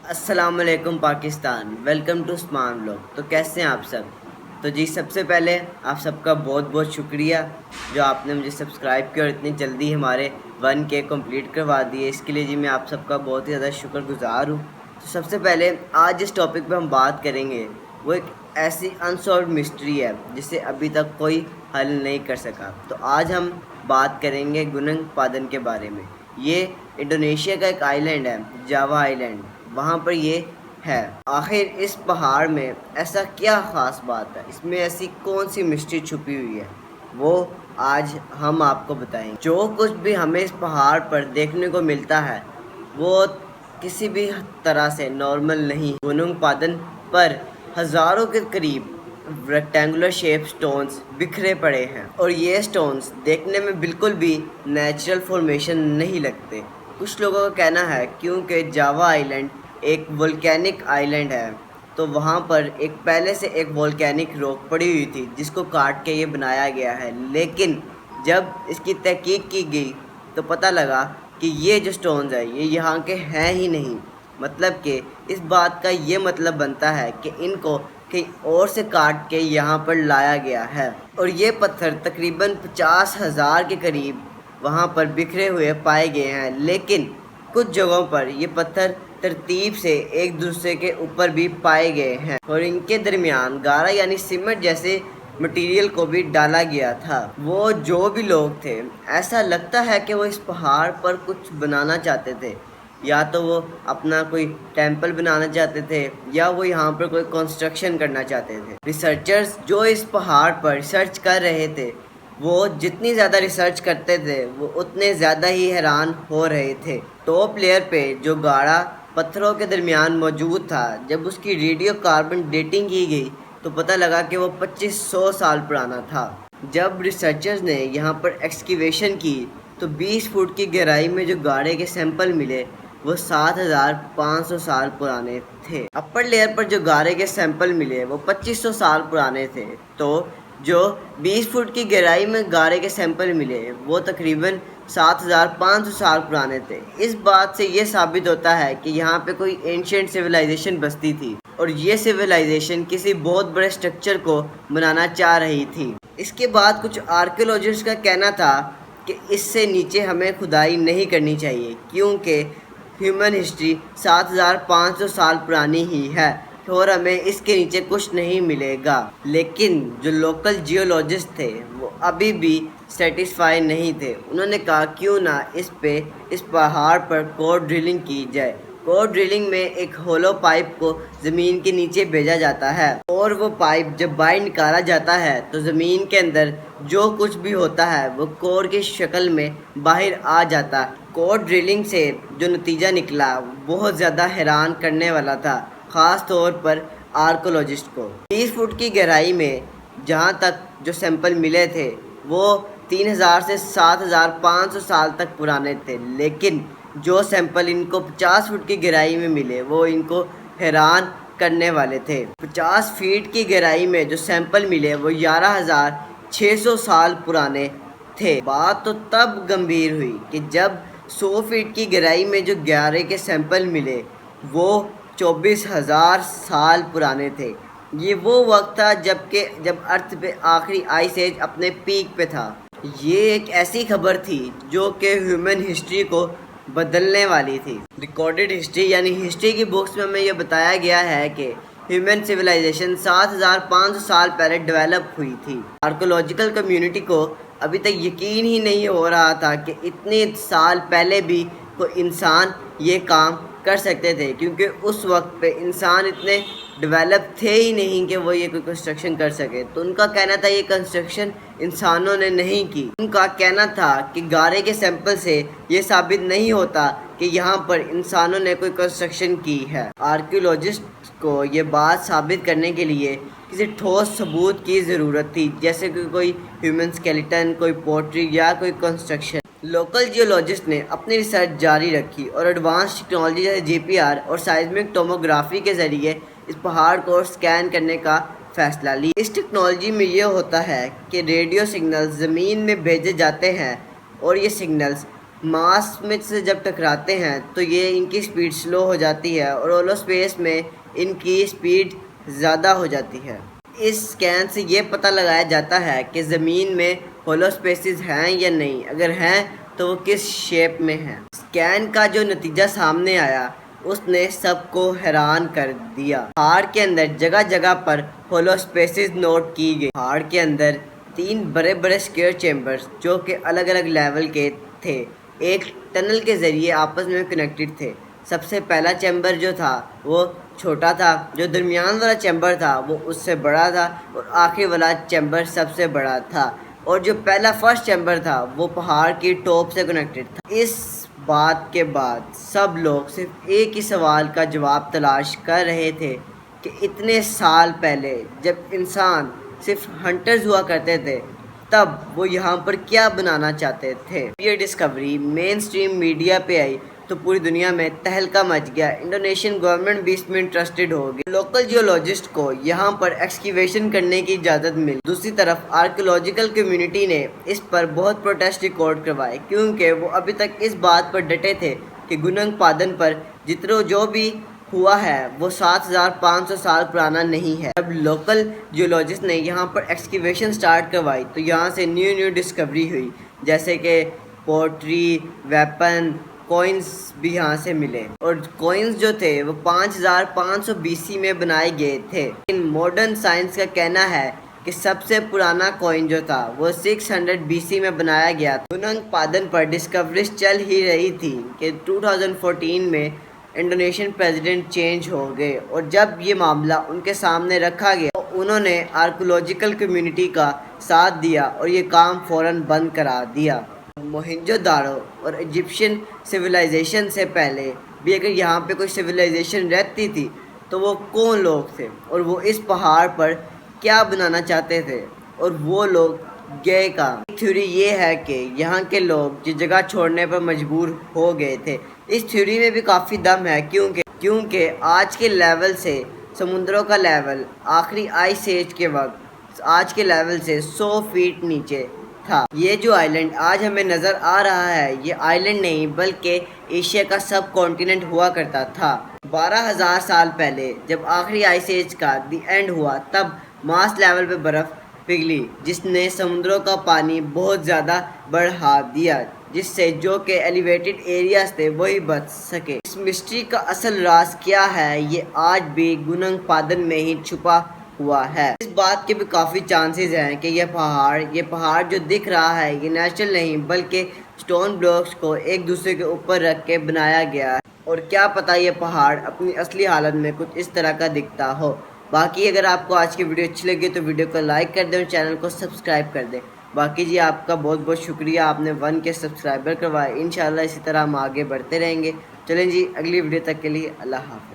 السلام علیکم Pakistan, welcome to اسمان بلاگ۔ تو کیسے ہیں آپ سب؟ تو جی سب سے پہلے آپ سب کا بہت بہت شکریہ جو آپ نے مجھے سبسکرائب کیا اور اتنی جلدی ہمارے 1K کمپلیٹ کروا دیے، اس کے لیے جی میں آپ سب کا بہت ہی زیادہ شکر گزار ہوں۔ تو سب سے پہلے آج جس ٹاپک پہ ہم بات کریں گے وہ ایک ایسی انسالوڈ مسٹری ہے جسے ابھی تک کوئی حل نہیں کر سکا۔ تو آج ہم بات کریں گے گننگ پادن کے بارے میں۔ یہ انڈونیشیا کا ایک آئی لینڈ ہے، جاوا آئی لینڈ، وہاں پر یہ ہے۔ آخر اس پہاڑ میں ایسا کیا خاص بات ہے، اس میں ایسی کون سی مسٹری چھپی ہوئی ہے، وہ آج ہم آپ کو بتائیں گے۔ جو کچھ بھی ہمیں اس پہاڑ پر دیکھنے کو ملتا ہے وہ کسی بھی طرح سے نارمل نہیں۔ گننگ پادن پر ہزاروں کے قریب ریکٹینگولر شیپ سٹونز بکھرے پڑے ہیں، اور یہ سٹونز دیکھنے میں بالکل بھی نیچرل فارمیشن نہیں لگتے۔ کچھ لوگوں کا کہنا ہے کیونکہ جاوا آئی لینڈ ایک وولکینک آئی لینڈ ہے تو وہاں پر پہلے سے ایک وولکینک راک پڑی ہوئی تھی جس کو کاٹ کے یہ بنایا گیا ہے، لیکن جب اس کی تحقیق کی گئی تو پتہ لگا کہ یہ جو سٹونز ہیں یہ یہاں کے ہیں ہی نہیں۔ مطلب کہ اس بات کا یہ مطلب بنتا ہے کہ ان کو کہیں اور سے کاٹ کے یہاں پر لایا گیا ہے، اور یہ پتھر تقریباً 50,000 کے قریب وہاں پر بکھرے ہوئے پائے گئے ہیں، لیکن کچھ جگہوں پر یہ پتھر ترتیب سے ایک دوسرے کے اوپر بھی پائے گئے ہیں، اور ان کے درمیان گارا یعنی سیمنٹ جیسے مٹیریل کو بھی ڈالا گیا تھا۔ وہ جو بھی لوگ تھے ایسا لگتا ہے کہ وہ اس پہاڑ پر کچھ بنانا چاہتے تھے، یا تو وہ اپنا کوئی ٹیمپل بنانا چاہتے تھے یا وہ یہاں پر کوئی کنسٹرکشن کرنا چاہتے تھے۔ ریسرچرز جو اس پہاڑ پر ریسرچ کر رہے تھے وہ جتنی زیادہ ریسرچ کرتے تھے وہ اتنے زیادہ ہی حیران ہو رہے تھے۔ ٹاپ لیئر پہ جو گاڑا پتھروں کے درمیان موجود تھا، جب اس کی ریڈیو کاربن ڈیٹنگ کی گئی تو پتہ لگا کہ وہ 2500 سال پرانا تھا۔ جب ریسرچرز نے یہاں پر ایکسکیویشن کی تو 20 فٹ کی گہرائی میں جو گاڑے کے سیمپل ملے وہ 7500 سال پرانے تھے۔ اپر لیئر پر جو گارے کے سیمپل ملے وہ 2500 سال پرانے تھے، تو جو 20 فٹ کی گہرائی میں گارے کے سیمپل ملے وہ تقریباً 7500 سال پرانے تھے۔ اس بات سے یہ ثابت ہوتا ہے کہ یہاں پہ کوئی اینشینٹ سویلائزیشن بستی تھی، اور یہ سویلائزیشن کسی بہت بڑے سٹرکچر کو بنانا چاہ رہی تھی۔ اس کے بعد کچھ آرکیولوجسٹ کا کہنا تھا کہ اس سے نیچے ہمیں کھدائی نہیں کرنی چاہیے کیونکہ ہیومن ہسٹری 7500 سال پرانی ہی ہے اور ہمیں اس کے نیچے کچھ نہیں ملے گا۔ لیکن جو لوکل جیولوجسٹ تھے وہ ابھی بھی سیٹسفائی نہیں تھے۔ انہوں نے کہا کیوں نہ اس پہاڑ پر کور ڈرلنگ کی جائے۔ کور ڈرلنگ میں ایک ہولو پائپ کو زمین کے نیچے بھیجا جاتا ہے، اور وہ پائپ جب باہر نکالا جاتا ہے تو زمین کے اندر جو کچھ بھی ہوتا ہے وہ کور کی شکل میں باہر آ جاتا ہے۔ کور ڈرلنگ سے جو نتیجہ نکلا بہت زیادہ حیران کرنے والا تھا، خاص طور پر آرکیولوجسٹ کو۔ 30 فٹ کی گہرائی میں جہاں تک جو سیمپل ملے تھے وہ 3000 سے 7500 سال تک پرانے تھے، لیکن جو سیمپل ان کو 50 فٹ کی گہرائی میں ملے وہ ان کو حیران کرنے والے تھے۔ 50 فٹ کی گہرائی میں جو سیمپل ملے وہ 11600 سال پرانے تھے۔ بات تو تب گمبھیر ہوئی کہ جب 100 فٹ کی گہرائی میں جو گارے کے سیمپل ملے وہ 24000 سال پرانے تھے۔ یہ وہ وقت تھا جب ارتھ پہ آخری آئس ایج اپنے پیک پہ تھا۔ یہ ایک ایسی خبر تھی جو کہ ہیومن ہسٹری کو بدلنے والی تھی۔ ریکارڈڈ ہسٹری یعنی ہسٹری کی بکس میں ہمیں یہ بتایا گیا ہے کہ ہیومن سویلائزیشن 7500 سال پہلے ڈیولپ ہوئی تھی۔ آرکیولوجیکل کمیونٹی کو ابھی تک یقین ہی نہیں ہو رہا تھا کہ اتنے سال پہلے بھی کوئی انسان یہ کام کر سکتے تھے، کیونکہ اس وقت پہ انسان اتنے ڈیولپ تھے ہی نہیں کہ وہ یہ کوئی کنسٹرکشن کر سکے۔ تو ان کا کہنا تھا یہ کنسٹرکشن انسانوں نے نہیں کی۔ ان کا کہنا تھا کہ گارے کے سیمپل سے یہ ثابت نہیں ہوتا کہ یہاں پر انسانوں نے کوئی کنسٹرکشن کی ہے۔ آرکیولوجسٹ کو یہ بات ثابت کرنے کے لیے کسی ٹھوس ثبوت کی ضرورت تھی، جیسے کہ کوئی ہیومن اسکیلیٹن، کوئی پوٹری یا کوئی کنسٹرکشن۔ لوکل جیولوجسٹ نے اپنی ریسرچ جاری رکھی اور ایڈوانس ٹیکنالوجی جیسے GPS اور سائزمک ٹوموگرافی کے ذریعے اس پہاڑ کو سکین کرنے کا فیصلہ لی۔ اس ٹیکنالوجی میں یہ ہوتا ہے کہ ریڈیو سگنلز زمین میں بھیجے جاتے ہیں اور یہ سگنلز مارس میں سے جب ٹکراتے ہیں تو یہ ان کی سپیڈ سلو ہو جاتی ہے اور ہولو اسپیس میں ان کی سپیڈ زیادہ ہو جاتی ہے۔ اس سکین سے یہ پتہ لگایا جاتا ہے کہ زمین میں ہولو اسپیسز ہیں یا نہیں، اگر ہیں تو وہ کس شیپ میں ہیں۔ سکین کا جو نتیجہ سامنے آیا اس نے سب کو حیران کر دیا۔ پہاڑ کے اندر جگہ جگہ پر ہولو اسپیسز نوٹ کی گئی۔ پہاڑ کے اندر 3 بڑے بڑے سکیئر چیمبرز جو کہ الگ الگ لیول کے تھے ایک ٹنل کے ذریعے آپس میں کنیکٹڈ تھے۔ سب سے پہلا چیمبر جو تھا وہ چھوٹا تھا، جو درمیان والا چیمبر تھا وہ اس سے بڑا تھا اور آخری والا چیمبر سب سے بڑا تھا، اور جو پہلا فرسٹ چیمبر تھا وہ پہاڑ کی ٹاپ سے کنیکٹڈ تھا۔ اس بات کے بعد سب لوگ صرف ایک ہی سوال کا جواب تلاش کر رہے تھے کہ اتنے سال پہلے جب انسان صرف ہنٹرز ہوا کرتے تھے تب وہ یہاں پر کیا بنانا چاہتے تھے۔ یہ ڈسکوری مین سٹریم میڈیا پہ آئی تو پوری دنیا میں تہلکہ مچ گیا۔ انڈونیشین گورنمنٹ بھی اس میں انٹرسٹڈ ہو گئی۔ لوکل جیولوجسٹ کو یہاں پر ایکسکیویشن کرنے کی اجازت ملی۔ دوسری طرف آرکیولوجیکل کمیونٹی نے اس پر بہت پروٹیسٹ ریکارڈ کروائے، کیونکہ وہ ابھی تک اس بات پر ڈٹے تھے کہ گننگ پادن پر جو بھی ہوا ہے وہ 7500 سال پرانا نہیں ہے۔ جب لوکل جیولوجسٹ نے یہاں پر ایکسکیویشن سٹارٹ کروائی تو یہاں سے نیو ڈسکوری ہوئی، جیسے کہ پوٹری، ویپن، کوئنز بھی یہاں سے ملے، اور کوئنز جو تھے وہ 5500 BC میں بنائے گئے تھے۔ لیکن ماڈرن سائنس کا کہنا ہے کہ سب سے پرانا کوئن جو تھا وہ 600 BC میں بنایا گیا تھا۔ گننگ پادن پر ڈسکوریز چل ہی رہی تھی کہ 2014 میں انڈونیشین پریزیڈنٹ چینج ہو گئے، اور جب یہ معاملہ ان کے سامنے رکھا گیا تو انہوں نے آرکیولوجیکل کمیونٹی کا ساتھ دیا اور یہ کام فوراً بند کرا دیا۔ موہنجو داڑو اور ایجپشین سویلائزیشن سے پہلے بھی اگر یہاں پہ کوئی سویلائزیشن رہتی تھی تو وہ کون لوگ تھے، اور وہ اس پہاڑ پر کیا بنانا چاہتے تھے، اور وہ لوگ گئے کہاں۔ ایک تھیوری یہ ہے کہ یہاں کے لوگ یہ جگہ چھوڑنے پر مجبور ہو گئے تھے۔ اس تھیوری میں بھی کافی دم ہے، کیونکہ آج کے لیول سے سمندروں کا لیول آخری آئس ایج کے وقت آج کے لیول سے 100 فیٹ نیچے تھا۔ یہ جو آئلینڈ آج ہمیں نظر آ رہا ہے یہ آئلینڈ نہیں بلکہ ایشیا کا سب کانٹیننٹ ہوا کرتا تھا۔ 12000 سال پہلے جب آخری آئس ایج کا دی اینڈ ہوا تب مارس لیول پہ برف پگھلی، جس نے سمندروں کا پانی بہت زیادہ بڑھا دیا، جس سے جو کہ ایلیویٹڈ ایریاز تھے وہی بچ سکے۔ اس مسٹری کا اصل راز کیا ہے یہ آج بھی گننگ پادن میں ہی چھپا ہوا ہے۔ اس بات کے بھی کافی چانسز ہیں کہ یہ پہاڑ جو دکھ رہا ہے یہ نیچرل نہیں بلکہ سٹون بلاکس کو ایک دوسرے کے اوپر رکھ کے بنایا گیا ہے، اور کیا پتہ یہ پہاڑ اپنی اصلی حالت میں کچھ اس طرح کا دکھتا ہو۔ باقی اگر آپ کو آج کی ویڈیو اچھی لگی تو ویڈیو کو لائک کر دیں اور چینل کو سبسکرائب کر دیں۔ باقی جی آپ کا بہت بہت شکریہ، آپ نے 1 کے سبسکرائبر کروائے۔ انشاءاللہ اسی طرح ہم آگے بڑھتے رہیں گے۔ چلیں جی اگلی ویڈیو تک کے لیے اللہ حافظ۔